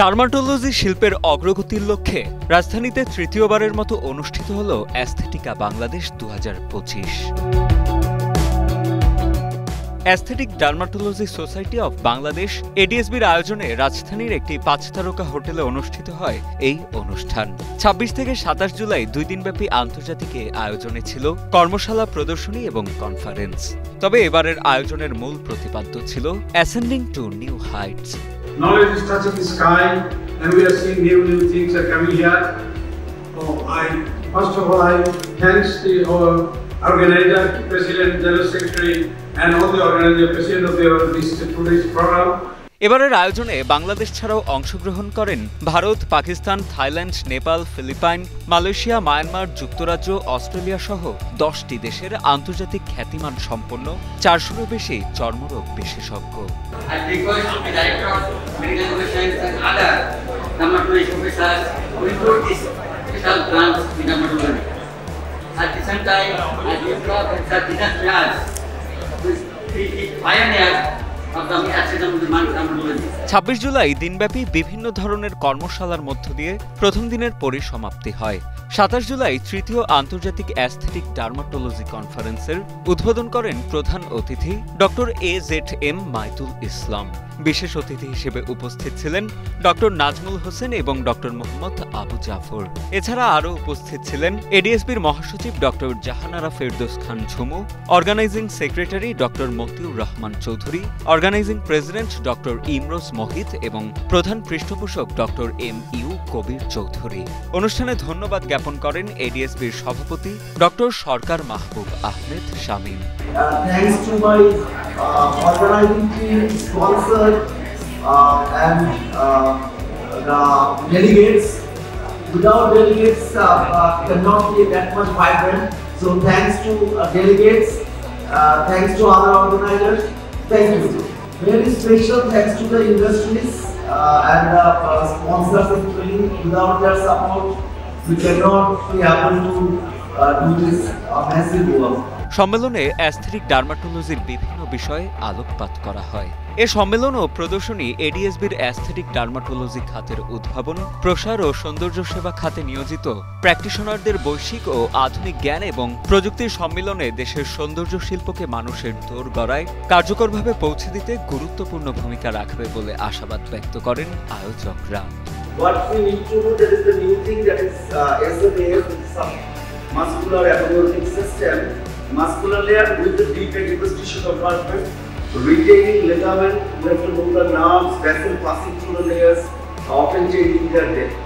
Dermatology শিল্পের অগ্রগতির লক্ষ্যে রাজধানীতে তৃতীয়বারের মতো অনুষ্ঠিত হল Aesthetica Bangladesh 2025। Aesthetic Dermatology Society of Bangladesh এডিএসবির আয়োজনে রাজধানীর একটি 5 তারকা হোটেলে অনুষ্ঠিত হয় এই অনুষ্ঠান। 26 থেকে 27 জুলাই 2 দিনব্যাপী আন্তর্জাতিক আয়োজনে ছিল কর্মশালা, প্রদর্শনী এবং কনফারেন্স। তবে এবারের আয়োজনের মূল প্রতিপাদ্য ছিল ascending two new Heights. Knowledge is touching the sky, and we are seeing new things are coming here. So first of all, I thanks our organizer, President, General Secretary, and all the organizer, President of today's program. এবারের আয়োজনে বাংলাদেশ ছাড়াও অংশগ্রহণ করেন Bharat, Pakistan, Thailand, Nepal, Philippines, Malaysia, Myanmar, যুক্তরাজ্য, Australia সহ 10টি দেশের আন্তর্জাতিক খ্যাতিমান সম্পন্ন 400-এরও বেশি চর্মরোগ বিশেষজ্ঞ। ছাব্বিশ জুলাই দিনব্যাপী বিভিন্ন ধরনের কর্মশালার মধ্য দিয়ে প্রথম দিনের পরিসমাপ্তি হয়। 27 জুলাই তৃতীয় আন্তর্জাতিক অ্যাস্থেটিক ডার্মাটোলজি কনফারেন্সের উদ্বোধন করেন প্রধান অতিথি ডক্টর AZM মাইতুল ইসলাম। বিশেষ অতিথি হিসেবে উপস্থিত ছিলেন ডক্টর নাজমুল হোসেন এবং ডক্টর মোহাম্মদ আবু জাফর। এছাড়া আরও উপস্থিত ছিলেন এডিএসবির মহাসচিব doctor Jahanara Ferdous Khan Jhumu, organising secretary doctor Motiur Rahman Chowdhury, organising president doctor Imroz Mohit এবং প্রধান পৃষ্ঠপোষক ডক্টর MU কবির চৌধুরী। অনুষ্ঠানে ধন্যবাদ জ্ঞাপন করেন এডিএসবির সভাপতি doctor Sarkar Mahbub Ahmed Shamim. Thanks to my organizing team, sponsor, and the delegates. Without delegates, cannot be that much vibrant. So thanks to delegates, thanks to other organizers. Thank you. Very special thanks to the industries and the sponsors actually. Without their support, we cannot be able to do this massive work. সম্মেলনে aesthetic ডার্মাটোলজির বিভিন্ন বিষয়ে আলোকপাত করা হয়। এ সম্মেলন ও প্রদর্শনী এডিএসবির aesthetic dermatology খাতের উদ্ভাবন, প্রসার ও সৌন্দর্য সেবা খাতে নিয়োজিত প্র্যাকটিশনারদের বৈশ্বিক ও আধুনিক জ্ঞান এবং প্রযুক্তির সম্মিলনে দেশের সৌন্দর্য শিল্পকে মানুষের দোরগোড়ায় কার্যকরভাবে পৌঁছে দিতে গুরুত্বপূর্ণ ভূমিকা রাখবে বলে আশাবাদ ব্যক্ত করেন আয়োজকরা। What we need to do, that is the new thing, that is SMAS, some muscular abnormal system, muscular layer with the deep interstitial compartment, retaining ligament, we have to move the nerves, vessel passing through the layers, often changing their depth.